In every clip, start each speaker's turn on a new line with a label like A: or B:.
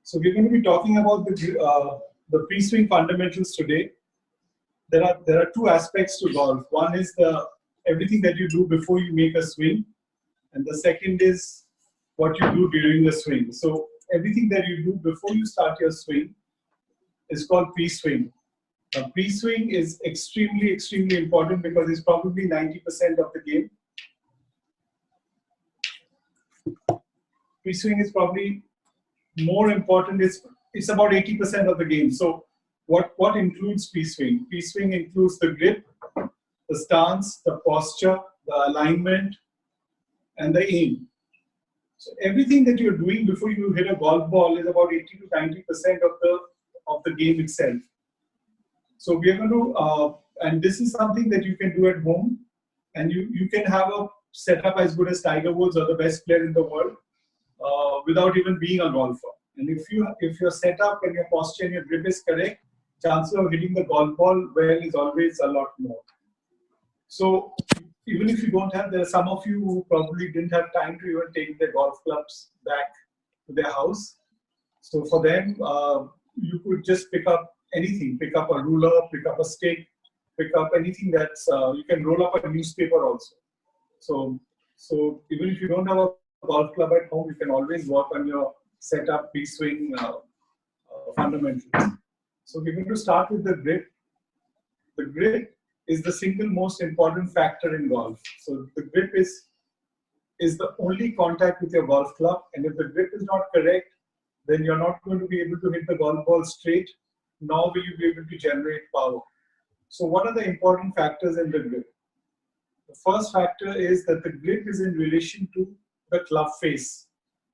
A: So we're going to be talking about the pre-swing fundamentals today. There are two aspects to golf. One is everything that you do before you make a swing, and the second is what you do during the swing. So everything that you do before you start your swing is called pre-swing. Now, pre-swing is extremely, extremely important because it's probably 90% of the game. Pre-swing is probably more important. It's about 80% of the game. So what includes pre-swing? Pre-swing includes the grip, the stance, the posture, the alignment, and the aim. So everything that you're doing before you hit a golf ball is about 80 to 90% of the game itself. So we are going to, and this is something that you can do at home, and you can have a setup as good as Tiger Woods or the best player in the world without even being a golfer. And if your setup and your posture and your grip is correct, chances of hitting the golf ball well is always a lot more. So even if you don't have, there are some of you who probably didn't have time to even take their golf clubs back to their house. So for them, you could just pick up anything, pick up a ruler, pick up a stick, pick up anything that's, you can roll up a newspaper also. So even if you don't have a golf club at home, you can always work on your setup, pre-swing fundamentals. So we're going to start with the grip. The grip is the single most important factor in golf. So the grip is the only contact with your golf club, and if the grip is not correct, then you're not going to be able to hit the golf ball straight, nor will you be able to generate power. So what are the important factors in the grip? The first factor is that the grip is in relation to the club face.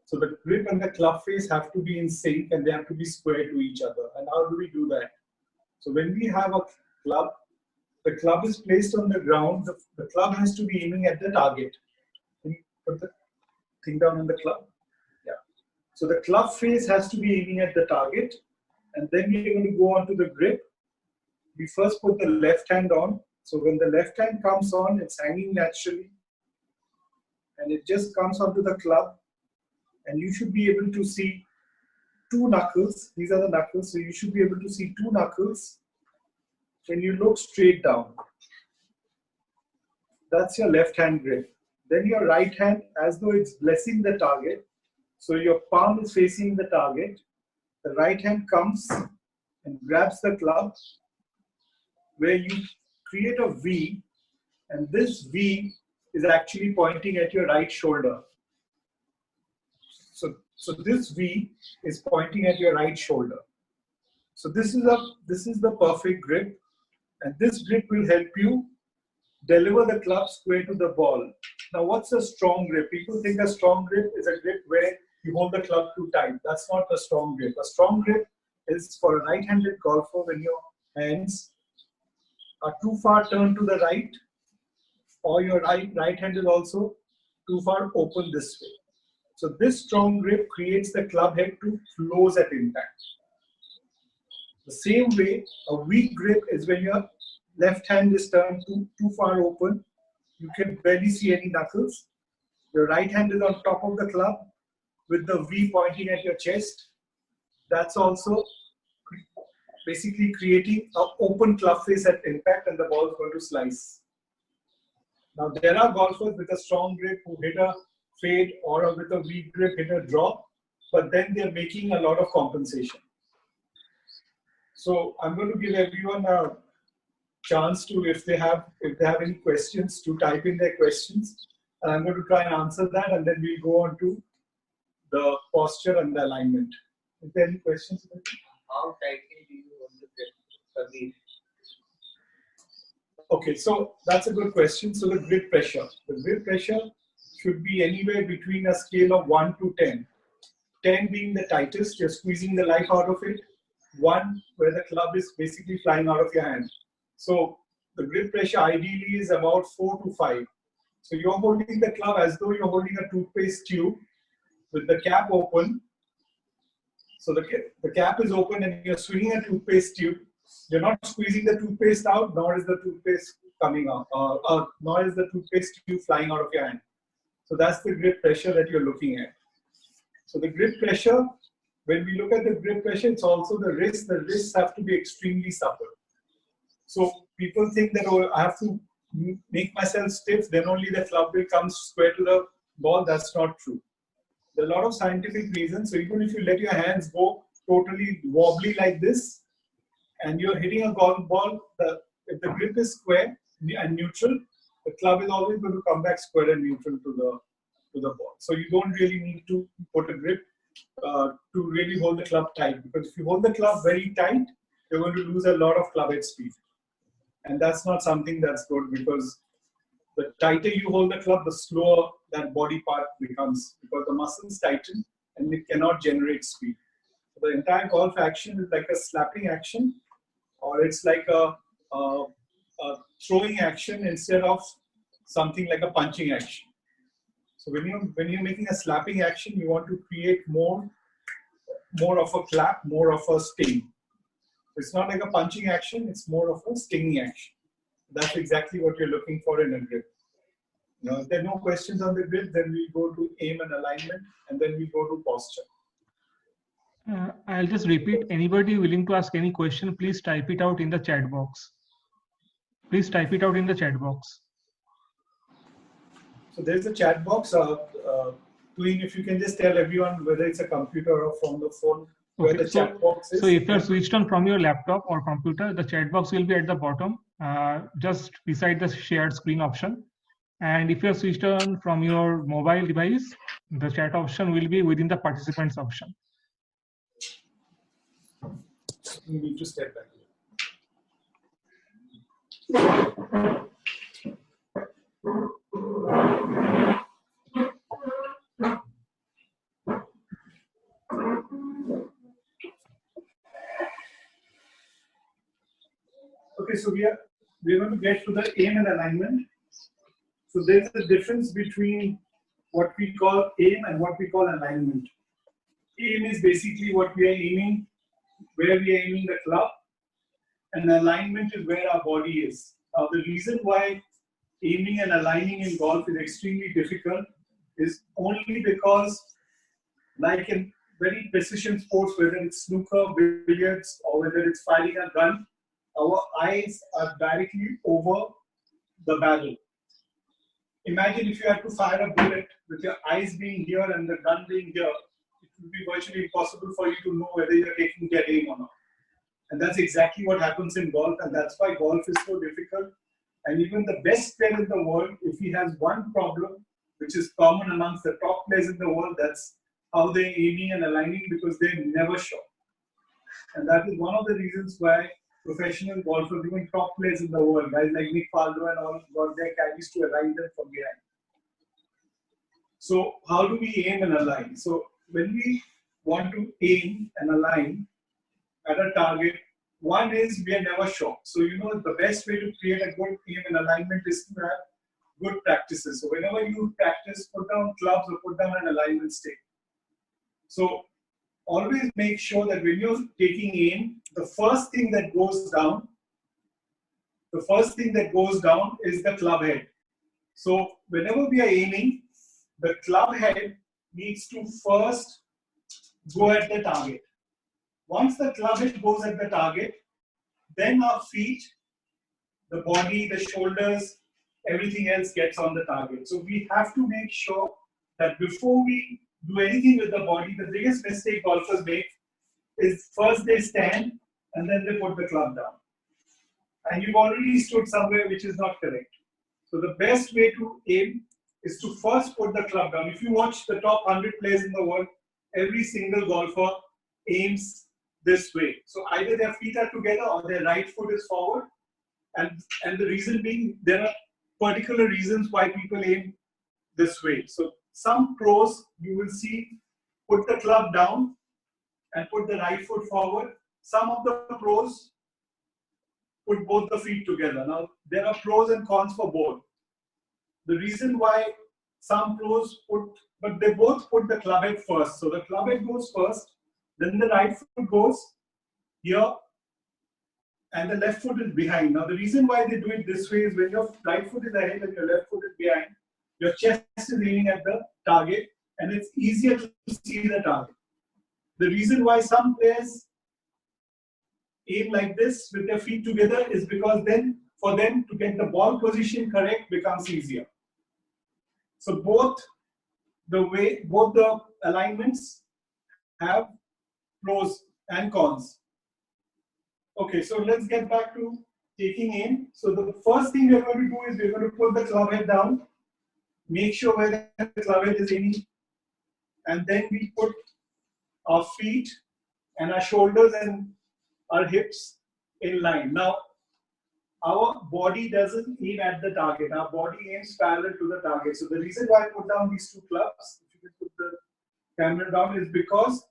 A: So the grip and the club face have to be in sync and they have to be square to each other. And how do we do that? So when we have a club, the club is placed on the ground, the club has to be aiming at the target. Can you put the thing down on the club? Yeah. So the club face has to be aiming at the target, and then we're going to go on to the grip. We first put the left hand on. So when the left hand comes on, it's hanging naturally, and it just comes onto the club, and you should be able to see two knuckles. These are the knuckles, so you should be able to see two knuckles when you look straight down. That's your left hand grip. Then your right hand, as though it's blessing the target. So your palm is facing the target. The right hand comes and grabs the club, where you create a V, and this V is actually pointing at your right shoulder. So this V is pointing at your right shoulder. So this is the perfect grip, and this grip will help you deliver the club square to the ball. Now, what's a strong grip? People think a strong grip is a grip where you hold the club too tight. That's not a strong grip. A strong grip is for a right-handed golfer when your hands are too far turned to the right, or your right hand is also too far open this way. So this strong grip creates the club head to close at impact. The same way, a weak grip is when your left hand is turned too far open. You can barely see any knuckles. Your right hand is on top of the club with the V pointing at your chest. That's also basically creating an open club face at impact, and the ball is going to slice. Now, there are golfers with a strong grip who hit a fade, or with a weak grip hit a drop, but then they're making a lot of compensation. So I'm going to give everyone a chance to, if they have any questions, to type in their questions, and I'm going to try and answer that, and then we'll go on to the posture and the alignment. Is there any questions?
B: How tightly do you want to grip?
A: Okay, so that's a good question. So the grip pressure. The grip pressure should be anywhere between a scale of 1 to 10. 10 being the tightest, you're squeezing the life out of it. 1 where the club is basically flying out of your hand. So the grip pressure ideally is about 4 to 5. So you're holding the club as though you're holding a toothpaste tube with the cap open. So the cap is open and you're swinging a toothpaste tube. You're not squeezing the toothpaste out, nor is the toothpaste coming out, nor is the toothpaste tube flying out of your hand. So that's the grip pressure that you're looking at. So the grip pressure when we look at the grip pressure, it's also the wrists. The wrists have to be extremely supple. So people think that, oh, I have to make myself stiff, then only the club will come square to the ball. That's not true. There are a lot of scientific reasons. So even if you let your hands go totally wobbly like this, and you're hitting a golf ball, if the grip is square and neutral, the club is always going to come back square and neutral to the ball. So you don't really need to put a grip to really hold the club tight, because if you hold the club very tight, you're going to lose a lot of club head speed. And that's not something that's good, because the tighter you hold the club, the slower that body part becomes, because the muscles tighten and it cannot generate speed. So the entire golf action is like a slapping action, or it's like a throwing action instead of something like a punching action. So when you're making a slapping action, you want to create more of a clap, more of a sting. It's not like a punching action, it's more of a stinging action. That's exactly what you're looking for in a grip. Now, if there are no questions on the grip, then we go to aim and alignment, and then we go to posture.
C: I'll just repeat. Anybody willing to ask any question, please type it out in the chat box. Please type it out in the chat box.
A: So there's a chat box. Tween, if you can just tell everyone whether it's a computer or from the phone, where the chat box is.
C: So if you're switched on from your laptop or computer, the chat box will be at the bottom, just beside the shared screen option. And if you're switched on from your mobile device, the chat option will be within the participants option.
A: You need to step back. Okay, so we're going to get to the aim and alignment. So there's a difference between what we call aim and what we call alignment. Aim is basically what we are aiming, where we are aiming the club, and alignment is where our body is. Now, the reason why aiming and aligning in golf is extremely difficult is only because, like in very precision sports, whether it's snooker, billiards, or whether it's firing a gun, our eyes are directly over the barrel. Imagine if you had to fire a bullet with your eyes being here and the gun being here, it would be virtually impossible for you to know whether you're taking dead aim or not. And that's exactly what happens in golf, and that's why golf is so difficult. And even the best player in the world, if he has one problem, which is common amongst the top players in the world, that's how they're aiming and aligning, because they're never sure. And that is one of the reasons why professional golfers, even top players in the world, guys like Nick Faldo and all, got their caddies to align them from behind. So how do we aim and align? So when we want to aim and align at a target, one is we are never sure. So the best way to create a good aim and alignment is to have good practices. So whenever you practice, put down clubs or put down an alignment stick. So always make sure that when you're taking aim, the first thing that goes down is the club head. So whenever we are aiming, the club head needs to first go at the target. Once the club head goes at the target, then our feet, the body, the shoulders, everything else gets on the target. So we have to make sure that before we do anything with the body, the biggest mistake golfers make is first they stand and then they put the club down. And you've already stood somewhere which is not correct. So the best way to aim is to first put the club down. If you watch the top 100 players in the world, every single golfer aims this way. So either their feet are together or their right foot is forward. And the reason being, there are particular reasons why people aim this way. So some pros, you will see, put the club down and put the right foot forward. Some of the pros put both the feet together. Now, there are pros and cons for both. The reason why some pros but they both put the club head first. So the club head goes first, then the right foot goes here, and the left foot is behind. Now, the reason why they do it this way is when your right foot is ahead and your left foot is behind, your chest is aiming at the target, and it's easier to see the target. The reason why some players aim like this with their feet together is because then for them to get the ball position correct becomes easier. So both the alignments have pros and cons. Okay, so let's get back to taking aim. So the first thing we're going to do is we're going to put the club head down, make sure where the club head is aiming, and then we put our feet and our shoulders and our hips in line. Now, our body doesn't aim at the target. Our body aims parallel to the target. So the reason why I put down these two clubs, if you can put the camera down, is because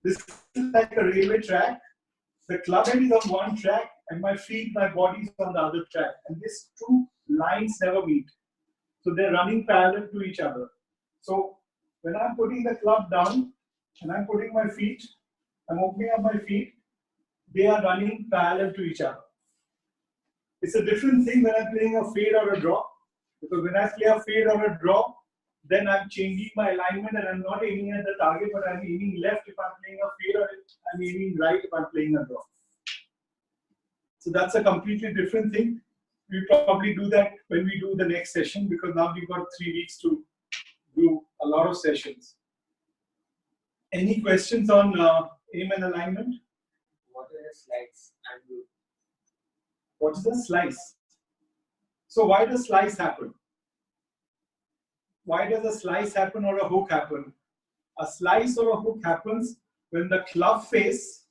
A: this is like a railway track. The club head is on one track and my feet, my body is on the other track. And these two lines never meet. So they're running parallel to each other. So when I'm putting the club down and I'm putting my feet, I'm opening up my feet, they are running parallel to each other. It's a different thing when I'm playing a fade or a draw. Because when I play a fade or a draw, then I'm changing my alignment and I'm not aiming at the target, but I'm aiming left if I'm playing a fade, or I'm aiming right if I'm playing a draw. So that's a completely different thing. We'll probably do that when we do the next session, because now we've got 3 weeks to do a lot of sessions. Any questions on aim and alignment?
B: What are the slides and you?
A: What is a slice? So why does slice happen? Why does a slice happen or a hook happen? A slice or a hook happens when the club face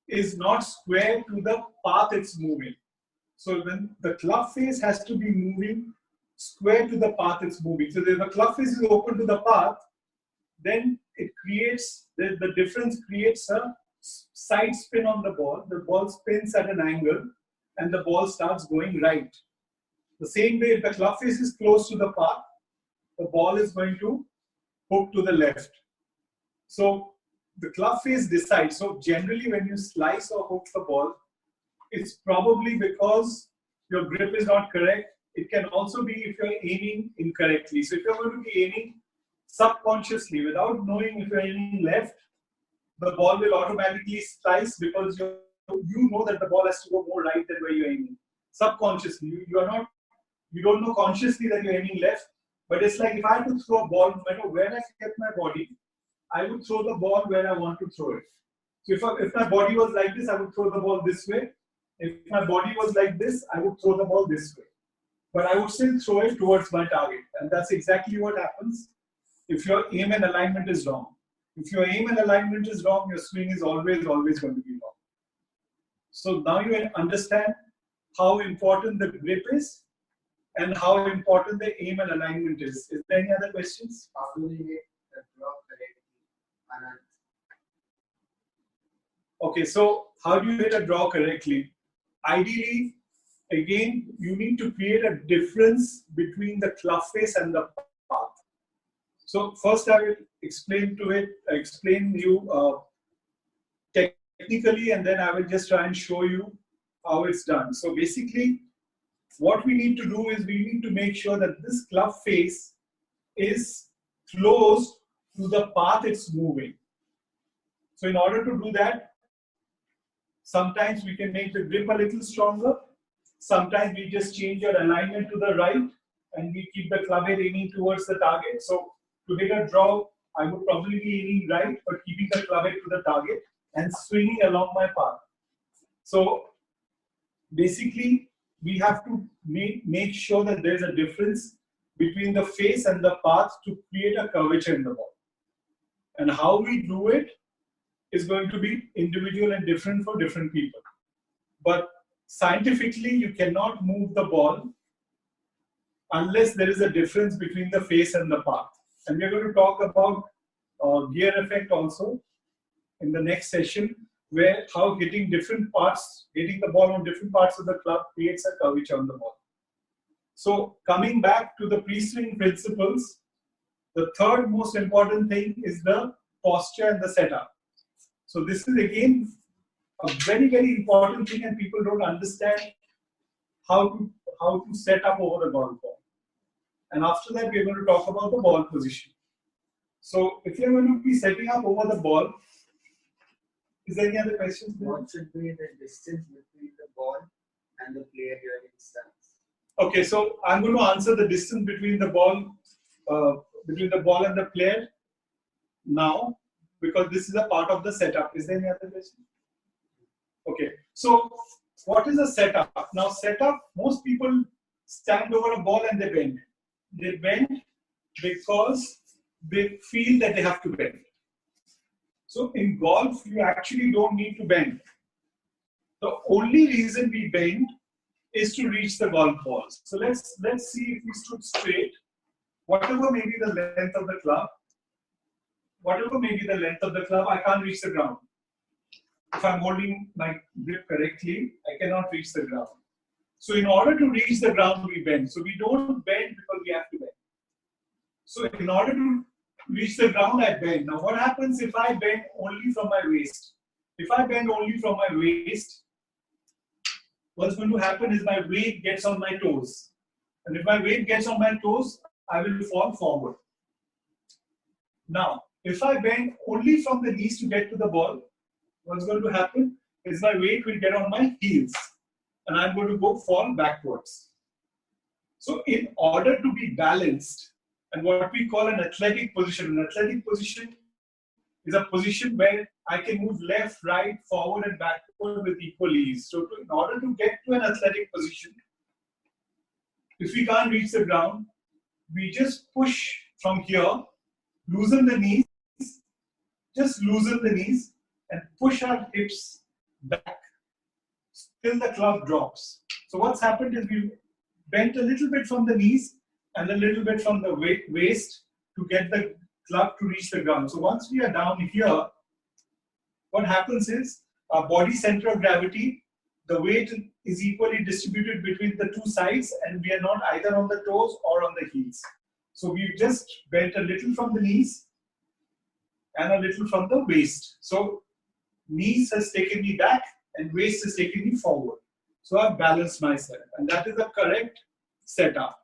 A: is not square to the path it's moving. So when the club face has to be moving square to the path it's moving. So if the club face is open to the path, then it creates, the difference creates a side spin on the ball. The ball spins at an angle and the ball starts going right. The same way, if the club face is close to the path, the ball is going to hook to the left. So the club face decides. So generally when you slice or hook the ball, it's probably because your grip is not correct. It can also be if you're aiming incorrectly. So if you're going to be aiming subconsciously without knowing if you're aiming left, the ball will automatically slice because you know that the ball has to go more right than where you're aiming. Subconsciously, you don't know consciously that you're aiming left, but it's like if I had to throw a ball, no matter where I kept my body, I would throw the ball where I want to throw it. So if my body was like this, I would throw the ball this way. If my body was like this, I would throw the ball this way. But I would still throw it towards my target. And that's exactly what happens if your aim and alignment is wrong. If your aim and alignment is wrong, your swing is always going to be wrong. So now you understand how important the grip is and how important the aim and alignment is. Is there any other questions?
B: How do we make the draw correctly?
A: Okay, so how do you hit a draw correctly? Ideally, again, you need to create a difference between the club face and the path. So first I will explain you technically, and then I will just try and show you how it's done. So basically, what we need to do is we need to make sure that this club face is close to the path it's moving. So in order to do that, sometimes we can make the grip a little stronger. Sometimes we just change your alignment to the right and we keep the club head aiming towards the target. So to hit a draw, I would probably be aiming right, but keeping the club head to the target and swinging along my path. So basically, we have to make sure that there's a difference between the face and the path to create a curvature in the ball. And how we do it is going to be individual and different for different people. But scientifically, you cannot move the ball unless there is a difference between the face and the path. And we're going to talk about gear effect also in the next session, where how hitting different parts, hitting the ball on different parts of the club creates a curvature on the ball. So coming back to the pre-swing principles, the third most important thing is the posture and the setup. So this is again a very, very important thing, and people don't understand how to set up over the golf ball. And after that, we're going to talk about the ball position. So if you're going to be setting up over the ball, Is there any other questions?
B: What should be the distance between the ball and the player during stance?
A: Okay, so I'm going to answer the distance between the ball and the player now, because this is a part of the setup. Is there any other question? Okay, so what is a setup? Now, setup, most people stand over a ball and they bend. They bend because they feel that they have to bend. So in golf, you actually don't need to bend. The only reason we bend is to reach the golf balls. So let's see if we stood straight. Whatever may be the length of the club, I can't reach the ground. If I'm holding my grip correctly, I cannot reach the ground. So in order to reach the ground, we bend. So we don't bend because we have to bend. So in order to reach the ground, I bend. Now what happens if I bend only from my waist? If I bend only from my waist, what's going to happen is my weight gets on my toes. And if my weight gets on my toes, I will fall forward. Now, if I bend only from the knees to get to the ball, what's going to happen is my weight will get on my heels. And I'm going to fall backwards. So in order to be balanced, and what we call an athletic position is a position where I can move left, right, forward and backward with equal ease. So in order to get to an athletic position, if we can't reach the ground, we just push from here, loosen the knees, just loosen the knees and push our hips back till the club drops. So what's happened is we bent a little bit from the knees and a little bit from the waist to get the club to reach the ground. So once we are down here, what happens is our body center of gravity, the weight is equally distributed between the two sides and we are not either on the toes or on the heels. So we've just bent a little from the knees and a little from the waist. So knees has taken me back and waist has taken me forward. So I've balanced myself and that is the correct setup.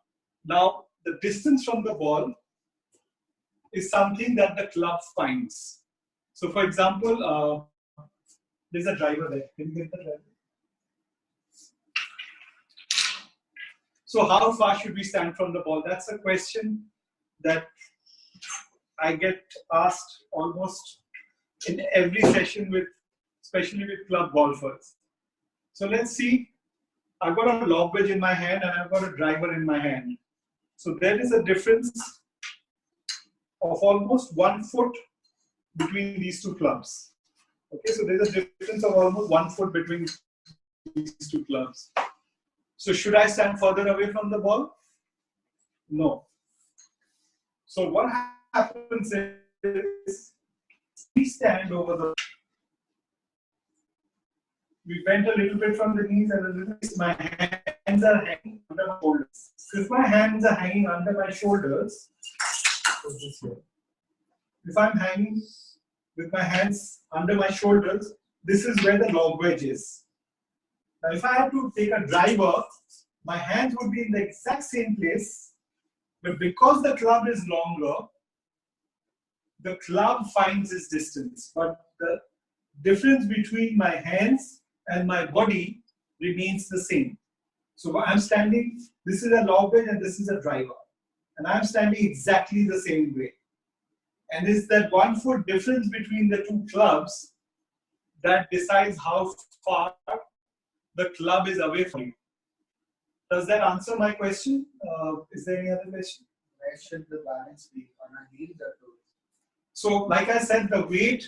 A: Now, the distance from the ball is something that the club finds. So, for example, there's a driver there. Can you get the driver? So, how far should we stand from the ball? That's a question that I get asked almost in every session especially with club golfers. So, let's see. I've got a lob wedge in my hand and I've got a driver in my hand. So there is a difference of almost 1 foot between these two clubs. Okay, so there's a difference of almost 1 foot between these two clubs. So should I stand further away from the ball? No. So what happens is we stand over the. We bend a little bit from the knees and a little bit. My hands are hanging under my shoulders. So if my hands are hanging under my shoulders, if I'm hanging with my hands under my shoulders, this is where the lob wedge is. Now, if I have to take a driver, my hands would be in the exact same place, but because the club is longer, the club finds its distance. But the difference between my hands and my body remains the same. So I'm standing, this is a lob wedge and this is a driver. And I'm standing exactly the same way. And it's that 1 foot difference between the two clubs that decides how far the club is away from you. Does that answer my question? Is there any other question?
B: Where should the balance be, on our heels or toes?
A: So, like I said, the weight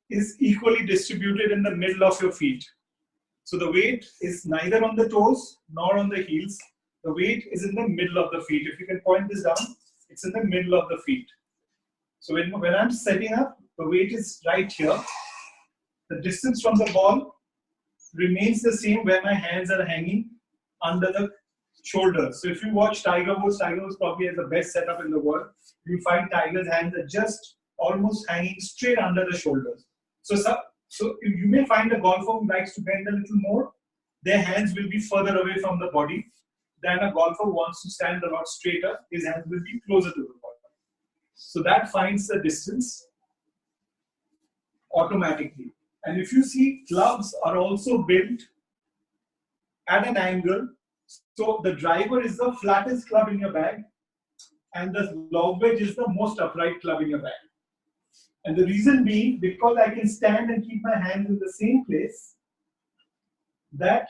A: is equally distributed in the middle of your feet. So the weight is neither on the toes nor on the heels. The weight is in the middle of the feet. If you can point this down, it's in the middle of the feet. So when I'm setting up, the weight is right here. The distance from the ball remains the same where my hands are hanging under the shoulders. So if you watch Tiger Woods probably has the best setup in the world. You'll find Tiger's hands are just almost hanging straight under the shoulders. So you may find a golfer who likes to bend a little more. Their hands will be further away from the body than a golfer who wants to stand a lot straighter. His hands will be closer to the body. So that finds the distance automatically. And if you see, clubs are also built at an angle. So the driver is the flattest club in your bag, and the log wedge is the most upright club in your bag. And the reason being, because I can stand and keep my hands in the same place, that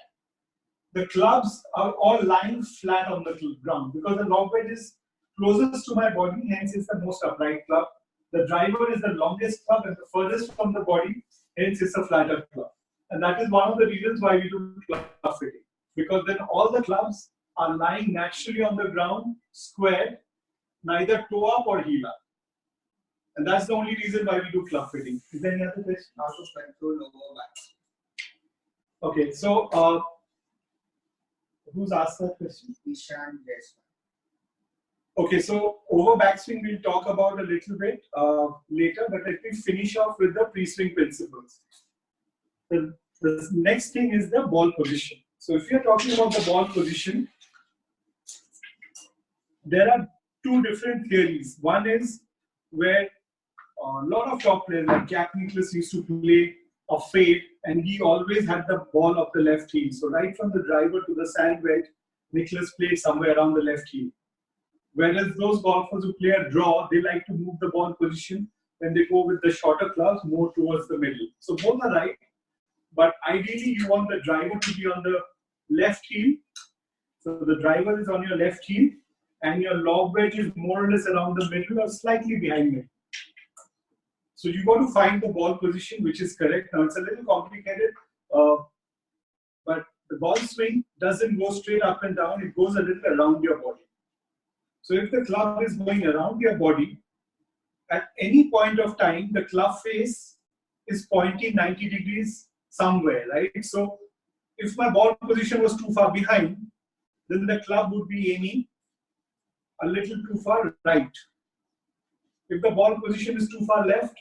A: the clubs are all lying flat on the ground, because the log wedge is closest to my body, hence it's the most upright club. The driver is the longest club and the furthest from the body, hence it's a flatter club. And that is one of the reasons why we do club fitting, because then all the clubs are lying naturally on the ground, squared, neither toe up or heel up. And that's the only reason why we do club fitting. Is there any other question?
B: How to control lower back?
A: Okay, so who's asked that question?
B: Ishan, yes.
A: Okay, so over backswing we'll talk about a little bit later, but let me finish off with the pre-swing principles. The next thing is the ball position. So if you're talking about the ball position, there are two different theories. One is where a lot of top players like Jack Nicklaus used to play a fade, and he always had the ball of the left heel. So right from the driver to the sand wedge, Nicklaus played somewhere around the left heel. Whereas those golfers who play a draw, they like to move the ball position when they go with the shorter clubs more towards the middle. So both are right, but ideally you want the driver to be on the left heel. So the driver is on your left heel, and your log wedge is more or less around the middle or slightly behind it. So you got to find the ball position which is correct. Now it's a little complicated, but the ball swing doesn't go straight up and down, it goes a little around your body. So if the club is going around your body, at any point of time, the club face is pointing 90 degrees somewhere, right? So if my ball position was too far behind, then the club would be aiming a little too far right. If the ball position is too far left,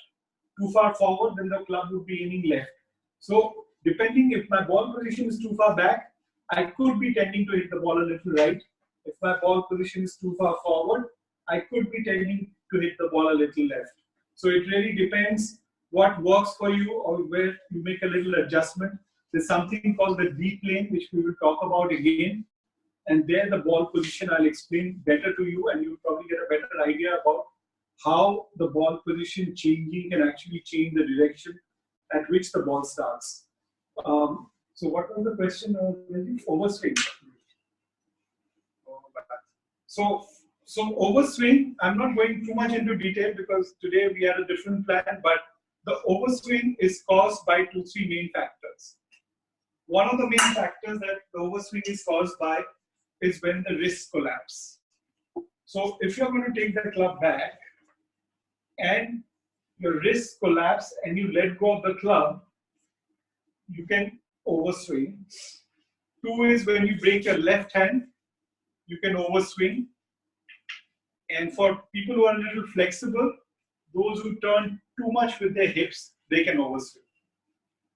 A: too far forward, then the club would be aiming left. So depending if my ball position is too far back, I could be tending to hit the ball a little right. If my ball position is too far forward, I could be tending to hit the ball a little left. So it really depends what works for you or where you make a little adjustment. There's something called the D plane, which we will talk about again. And there the ball position I'll explain better to you, and you'll probably get a better idea about how the ball position changing can actually change the direction at which the ball starts. So what was the question? Overswing. So overswing, I'm not going too much into detail because today we had a different plan, but the overswing is caused by 2-3 main factors. One of the main factors that the overswing is caused by is when the wrists collapse. So if you're going to take the club back and your wrists collapse and you let go of the club, you can overswing. 2 is when you break your left hand, you can overswing. And for people who are a little flexible, those who turn too much with their hips, they can overswing.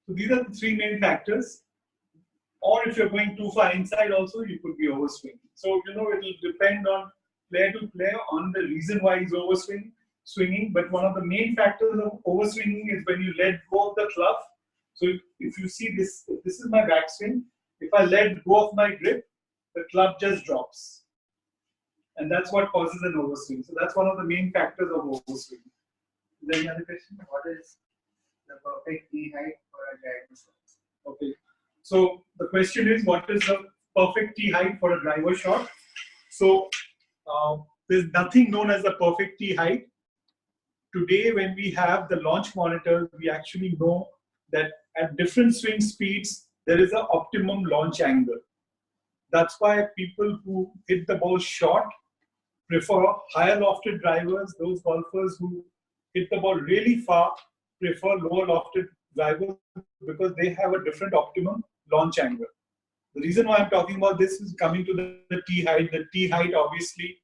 A: So these are the 3 main factors. Or if you're going too far inside also, you could be overswinging. So, it will depend on player to player on the reason why he's swinging. But one of the main factors of overswinging is when you let go of the club. So if you see this, if this is my backswing, if I let go of my grip, the club just drops. And that's what causes an overswing. So that's one of the main factors of overswing. Is there any other question?
B: What is the perfect tee height for a driver shot?
A: Okay. So the question is, what is the perfect tee height for a driver shot? So there's nothing known as the perfect tee height. Today, when we have the launch monitors, we actually know that at different swing speeds, there is an optimum launch angle. That's why people who hit the ball short prefer higher lofted drivers. Those golfers who hit the ball really far prefer lower lofted drivers because they have a different optimum launch angle. The reason why I'm talking about this is coming to the tee height. The tee height obviously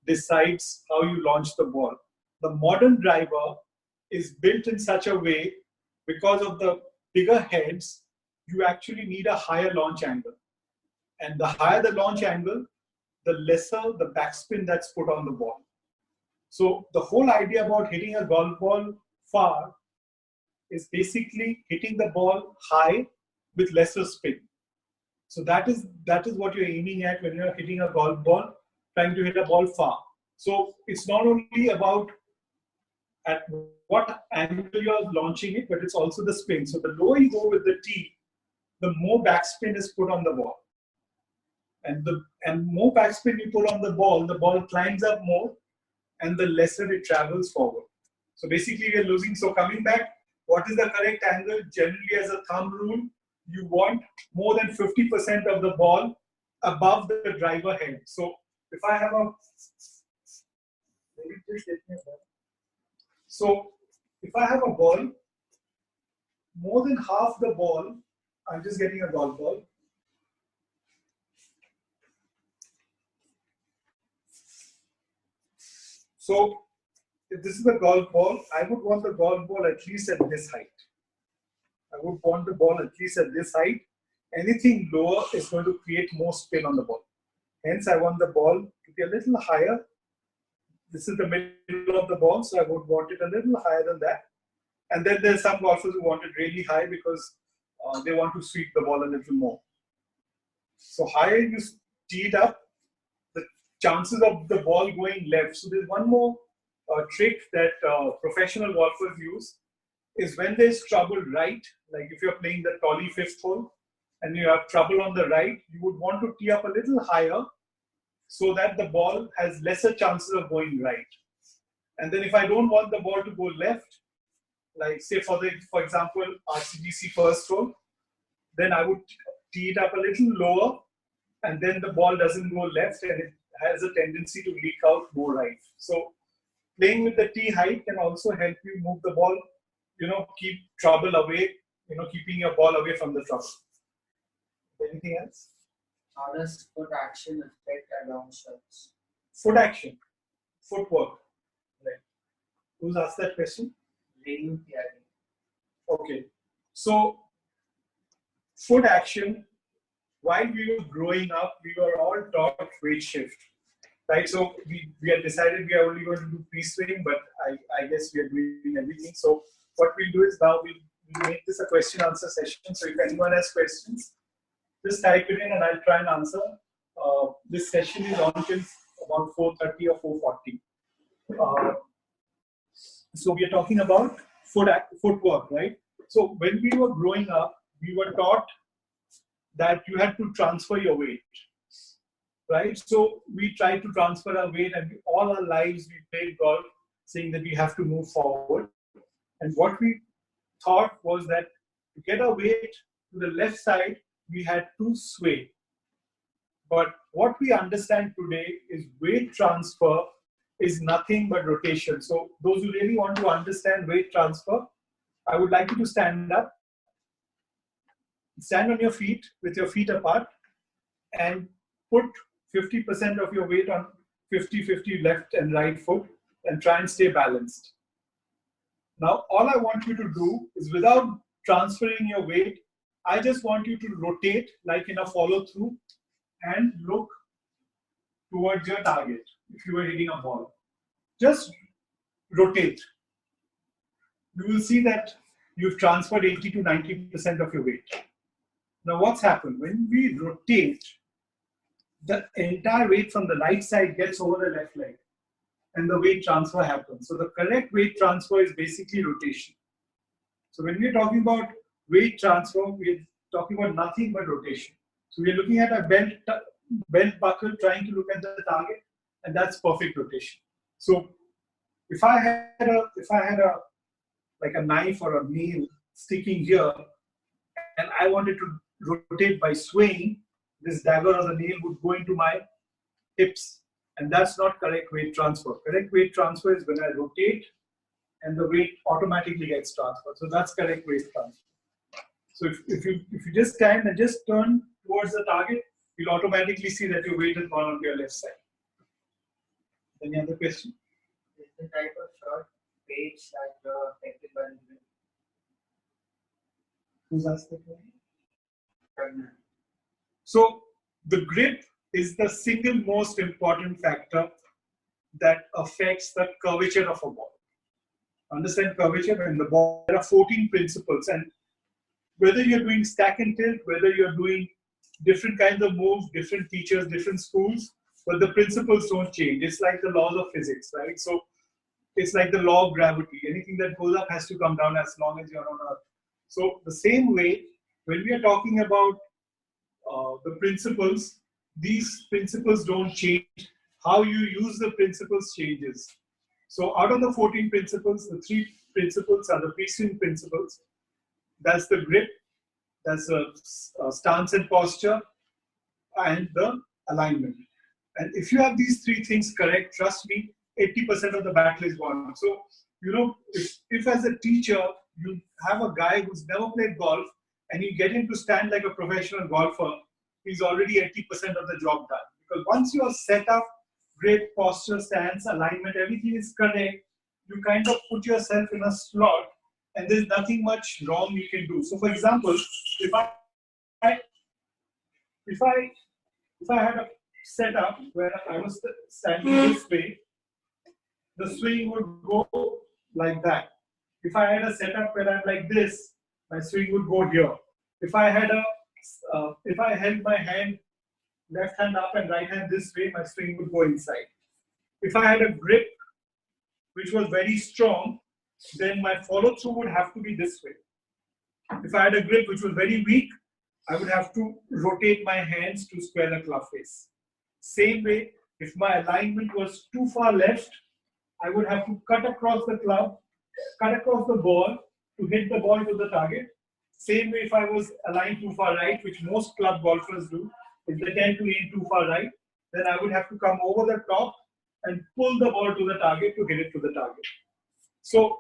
A: decides how you launch the ball. The modern driver is built in such a way, because of the bigger heads, you actually need a higher launch angle. And the higher the launch angle, the lesser the backspin that's put on the ball. So the whole idea about hitting a golf ball far is basically hitting the ball high with lesser spin. So that is what you're aiming at when you're hitting a golf ball, trying to hit a ball far. So it's not only about at what angle you're launching it, but it's also the spin. So the lower you go with the tee, the more backspin is put on the ball. And more backspin you put on the ball climbs up more, and the lesser it travels forward. So basically we're losing. So coming back, what is the correct angle? Generally, as a thumb rule, you want more than 50% of the ball above the driver head. So if I have a ball, more than half the ball, I'm just getting a golf ball. So if this is a golf ball, I would want the golf ball at least at this height. I would want the ball at least at this height. Anything lower is going to create more spin on the ball. Hence, I want the ball to be a little higher. This is the middle of the ball, so I would want it a little higher than that. And then there's some golfers who want it really high because they want to sweep the ball a little more. So higher you tee it up, the chances of the ball going left. So there's one more trick that professional golfers use is when there's trouble right, like if you're playing the Tolly fifth hole and you have trouble on the right, you would want to tee up a little higher so that the ball has lesser chances of going right. And then if I don't want the ball to go left, like say for example, RCBC first hole, then I would tee it up a little lower, and then the ball doesn't go left and it has a tendency to leak out more right. So playing with the tee height can also help you move the ball, keep trouble away, keeping your ball away from the trouble. Anything else?
B: How does foot action affect our long shots?
A: Foot action, footwork. Right. Who's asked that question? Okay. So foot action, while we were growing up, we were all taught weight shift. Right, so we had decided we are only going to do pre-swing, but I guess we are doing everything. So what we'll do is now we'll make this a question-answer session. So if anyone has questions, just type it in and I'll try and answer. This session is on till about 4:30 or 4:40. So we are talking about footwork, right? So when we were growing up, we were taught that you had to transfer your weight. Right, so we try to transfer our weight, and all our lives we played golf, saying that we have to move forward. And what we thought was that to get our weight to the left side, we had to sway. But what we understand today is weight transfer is nothing but rotation. So those who really want to understand weight transfer, I would like you to stand up, stand on your feet with your feet apart, and put 50% of your weight on 50-50 left and right foot and try and stay balanced. Now, all I want you to do is, without transferring your weight, I just want you to rotate like in a follow through and look towards your target if you were hitting a ball. Just rotate. You will see that you've transferred 80 to 90% of your weight. Now, what's happened? When we rotate, the entire weight from the right side gets over the left leg and the weight transfer happens. So the correct weight transfer is basically rotation. So when we're talking about weight transfer, we're talking about nothing but rotation. So we're looking at a belt buckle, trying to look at the target, and that's perfect rotation. So if I had a knife or a nail sticking here, and I wanted to rotate by swaying, this dagger or the nail would go into my hips, and that's not correct weight transfer. Correct weight transfer is when I rotate and the weight automatically gets transferred. So that's correct weight transfer. So if you just stand and just turn towards the target, you'll automatically see that your weight has gone onto your left side. Any other question?
B: Is the type of shot weights that are affected by the grip?
A: Who's asked that question? So the grip is the single most important factor that affects the curvature of a ball. understand curvature, when the ball, there are 14 principles, and whether you're doing stack and tilt, whether you're doing different kinds of moves, different teachers, different schools, but the principles don't change. It's like the laws of physics, right? So it's like the law of gravity. Anything that goes up has to come down as long as you're on Earth. So the same way, when we are talking about the principles, these principles don't change. How you use the principles changes. So out of the 14 principles, the 3 principles are the pre-swing principles. That's the grip, that's the stance and posture, and the alignment. And if you have these 3 things correct, trust me, 80% of the battle is won. So, if as a teacher, you have a guy who's never played golf and you get him to stand like a professional golfer, he's already 80% of the job done. Because once you are set up, grip, posture, stance, alignment, everything is correct, you kind of put yourself in a slot and there's nothing much wrong you can do. So, for example, if I had a setup where I was standing this way, the swing would go like that. If I had a setup where I'm like this, my swing would go here. If I held my hand, left hand up and right hand this way, my swing would go inside. If I had a grip which was very strong, then my follow through would have to be this way. If I had a grip which was very weak, I would have to rotate my hands to square the club face. Same way, if my alignment was too far left, I would have to cut across the club, cut across the ball to hit the ball to the target. Same way, if I was aligned too far right, which most club golfers do, if they tend to aim too far right, then I would have to come over the top and pull the ball to the target to hit it to the target. So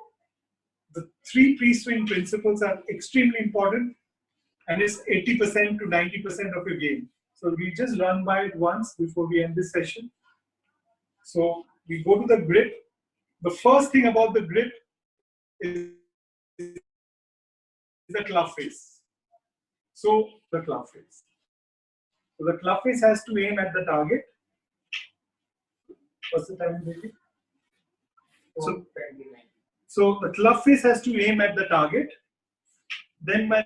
A: the 3 pre-swing principles are extremely important, and it's 80% to 90% of your game. So we just run by it once before we end this session. So we go to the grip. The first thing about the grip is the club face. So the club face. So the club face has to aim at the target. What's the time, baby? So the club face has to aim at the target. Then my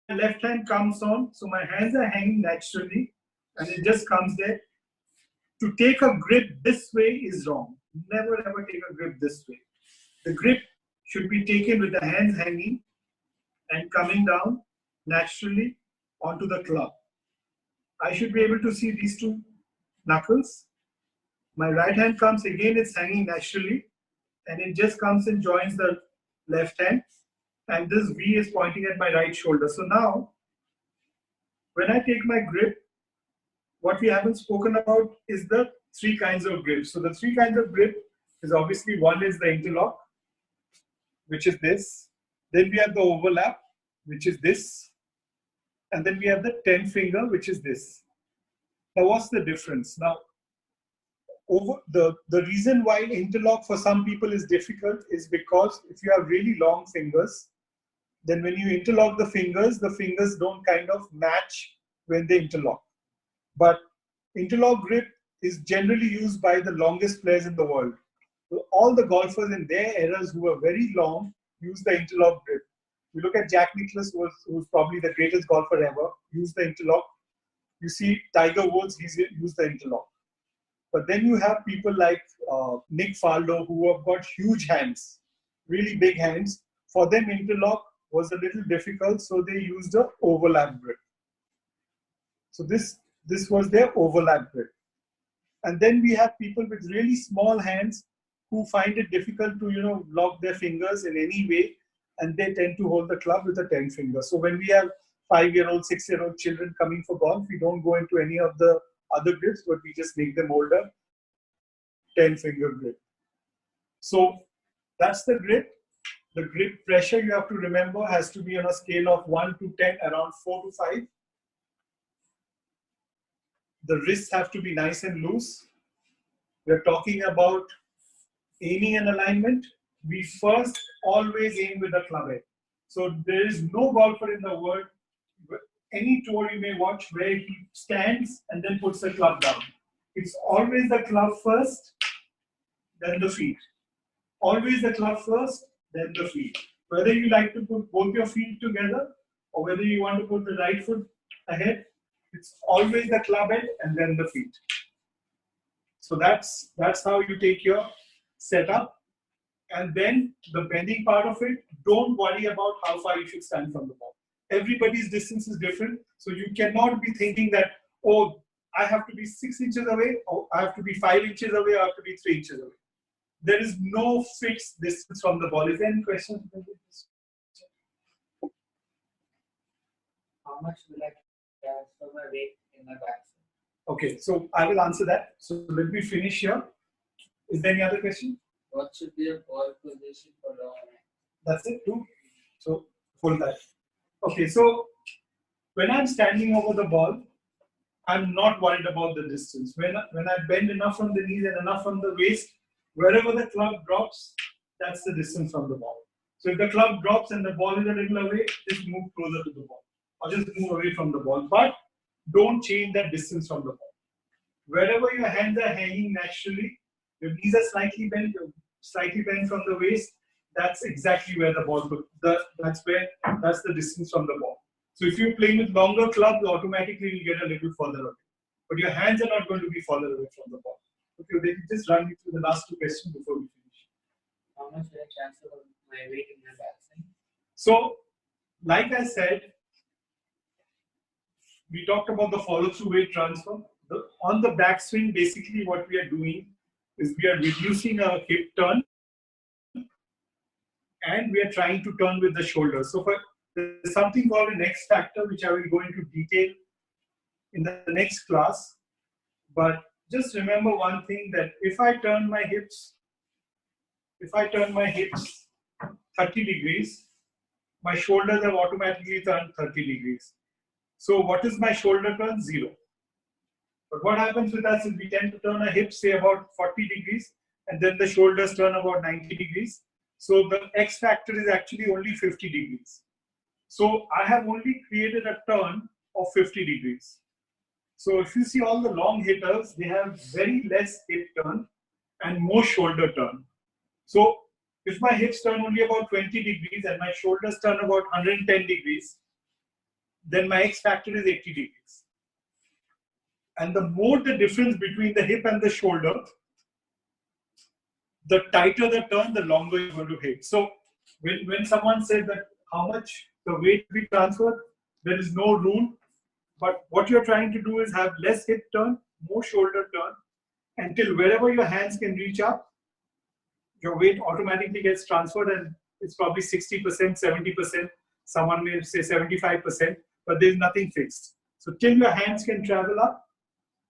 A: left hand comes on, so my hands are hanging naturally, and it just comes there. To take a grip this way is wrong. Never ever take a grip this way. The grip should be taken with the hands hanging and coming down naturally onto the club. I should be able to see these 2 knuckles. My right hand comes again, it's hanging naturally, and it just comes and joins the left hand, and this V is pointing at my right shoulder. So now, when I take my grip, what we haven't spoken about is the 3 kinds of grips. So the 3 kinds of grip is obviously, one is the interlock, which is this. Then we have the overlap, which is this. And then we have the 10 finger, which is this. Now, what's the difference? Now, the reason why interlock for some people is difficult is because if you have really long fingers, then when you interlock the fingers don't kind of match when they interlock. But interlock grip is generally used by the longest players in the world. So all the golfers in their eras who were very long use the interlock grip. You look at Jack Nicklaus, who's probably the greatest golfer ever, used the interlock. You see Tiger Woods, he's used the interlock. But then you have people like Nick Faldo, who have got huge hands, really big hands. For them, interlock was a little difficult, so they used the overlap grip. So this was their overlap grip. And then we have people with really small hands who find it difficult to, lock their fingers in any way, and they tend to hold the club with a 10 finger. So when we have 5-year-old, 6-year-old children coming for golf, we don't go into any of the other grips, but we just make them hold a 10 finger grip. So that's the grip. The grip pressure, you have to remember, has to be on a scale of 1 to 10, around 4 to 5. The wrists have to be nice and loose. We're talking about aiming and alignment. We first always aim with the club head. So there is no golfer in the world, any tour you may watch, where he stands and then puts the club down. It's always the club first, then the feet. Always the club first, then the feet. Whether you like to put both your feet together or whether you want to put the right foot ahead, it's always the club head and then the feet. So that's how you take your setup. And then the bending part of it, don't worry about how far you should stand from the ball. Everybody's distance is different. So you cannot be thinking that, oh, I have to be 6 inches away, or I have to be 5 inches away, or I have to be 3 inches away. There is no fixed distance from the ball. Is there any questions?
B: How much will I transfer my weight in my backswing?
A: Okay, so I will answer that. So let me finish here. Is there any other question?
B: What should be a ball position for long line?
A: That's it too. So hold that. Okay, so when I'm standing over the ball, I'm not worried about the distance. When I bend enough from the knees and enough from the waist, wherever the club drops, that's the distance from the ball. So if the club drops and the ball is a little away, just move closer to the ball or just move away from the ball. But don't change that distance from the ball. Wherever your hands are hanging naturally, your knees are slightly bent from the waist, that's exactly where the ball goes. That's the distance from the ball. So if you're playing with longer clubs, automatically you get a little further away. But your hands are not going to be further away from the ball. Okay, they just run me through the last 2 questions before we finish.
B: How much will I transfer my weight in my backswing?
A: So, like I said, we talked about the follow-through weight transfer. On the backswing, basically what we are doing is we are reducing our hip turn and we are trying to turn with the shoulders. So there's something called an X factor, which I will go into detail in the next class. But just remember one thing, that if I turn my hips 30 degrees, my shoulders have automatically turned 30 degrees. So what is my shoulder turn? 0. But what happens with us is we tend to turn our hips, say about 40 degrees, and then the shoulders turn about 90 degrees. So the X factor is actually only 50 degrees. So I have only created a turn of 50 degrees. So if you see all the long hitters, they have very less hip turn and more shoulder turn. So if my hips turn only about 20 degrees and my shoulders turn about 110 degrees, then my X factor is 80 degrees. And the more the difference between the hip and the shoulder, the tighter the turn, the longer you're going to hit. So when someone said that how much the weight will be transferred, there is no rule. But what you're trying to do is have less hip turn, more shoulder turn, until wherever your hands can reach up, your weight automatically gets transferred, and it's probably 60%, 70%. Someone may say 75%, but there's nothing fixed. So till your hands can travel up,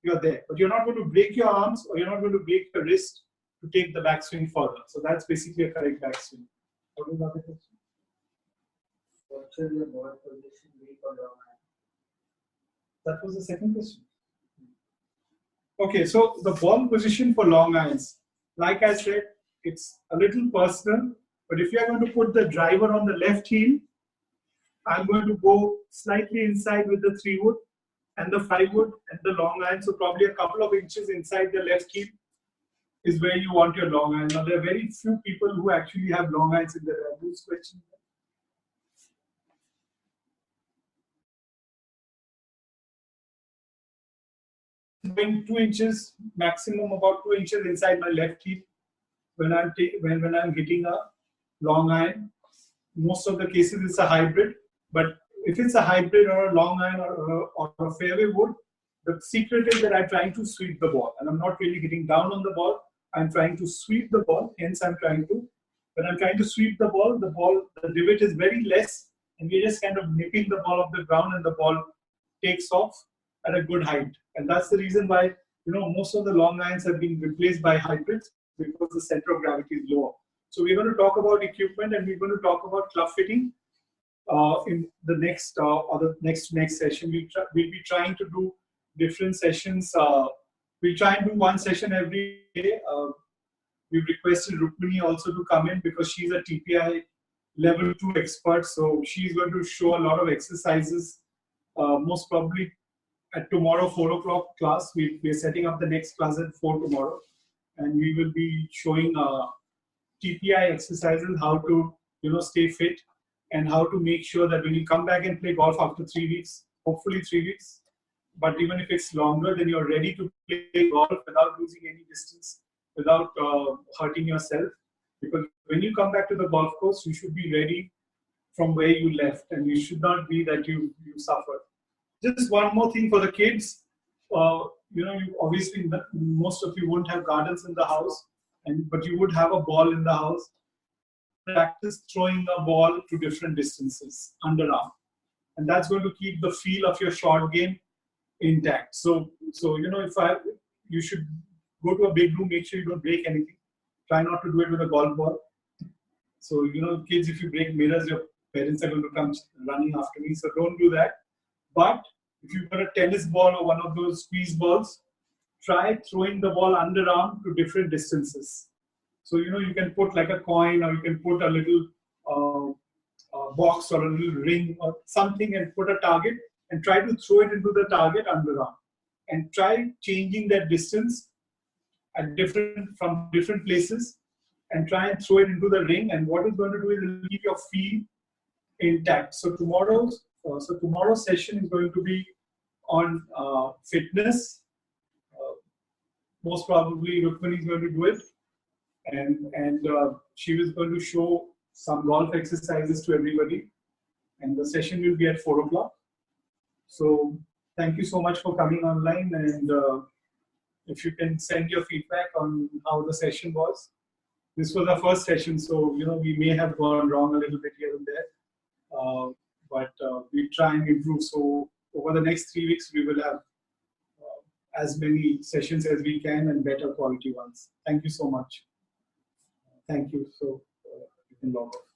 A: you're there. But you're not going to break your arms or you're not going to break your wrist to take the backswing further. So that's basically a correct backswing. What is the other question?
B: What should your ball position be for long line?
A: That was the second question. Okay, so the ball position for long irons, like I said, it's a little personal, but if you are going to put the driver on the left heel, I'm going to go slightly inside with the 3 wood and the 5 wood and the long iron. So probably a couple of inches inside the left heel is where you want your long iron. Now there are very few people who actually have long irons in their values question. Going 2 inches, maximum about 2 inches inside my left heel when I'm hitting a long iron. Most of the cases it's a hybrid, but if it's a hybrid or a long iron or a fairway wood, the secret is that I'm trying to sweep the ball, and I'm not really hitting down on the ball. I'm trying to sweep the ball. Hence, when I'm trying to sweep the divot is very less, and we're just kind of nipping the ball off the ground, and the ball takes off at a good height. And that's the reason why most of the long irons have been replaced by hybrids, because the center of gravity is lower. So we're going to talk about equipment, and we're going to talk about club fitting in the next next session. We'll be trying to do different sessions. We'll try and do one session every day. We've requested Rukmini also to come in because she's a TPI level 2 expert. So she's going to show a lot of exercises. Most probably at tomorrow 4 o'clock class. We're setting up the next class at 4 tomorrow, and we will be showing TPI exercises, how to stay fit, and how to make sure that when you come back and play golf after 3 weeks, hopefully 3 weeks, but even if it's longer, then you're ready to play golf without losing any distance, without hurting yourself. Because when you come back to the golf course, you should be ready from where you left, and you should not be that you suffer. Just one more thing for the kids. You obviously most of you won't have gardens in the house, but you would have a ball in the house. Practice throwing a ball to different distances underarm, and that's going to keep the feel of your short game intact. So you should go to a big room, make sure you don't break anything. Try not to do it with a golf ball. So kids, if you break mirrors, your parents are going to come running after me. So don't do that. But if you've got a tennis ball or one of those squeeze balls, try throwing the ball underarm to different distances. So you can put like a coin, or you can put a little box or a little ring or something and put a target and try to throw it into the target underarm, and try changing that distance from different places, and try and throw it into the ring. And what it's going to do is it will keep your feel intact. So tomorrow's session is going to be on fitness. Most probably Rukmini is going to do it, and she was going to show some golf exercises to everybody, and the session will be at 4 o'clock. So thank you so much for coming online, and if you can send your feedback on how the session was. This was our first session, so we may have gone wrong a little bit here and there, but we try and improve. So over the next 3 weeks, we will have as many sessions as we can, and better quality ones. Thank you so much. Thank you. So you can log off.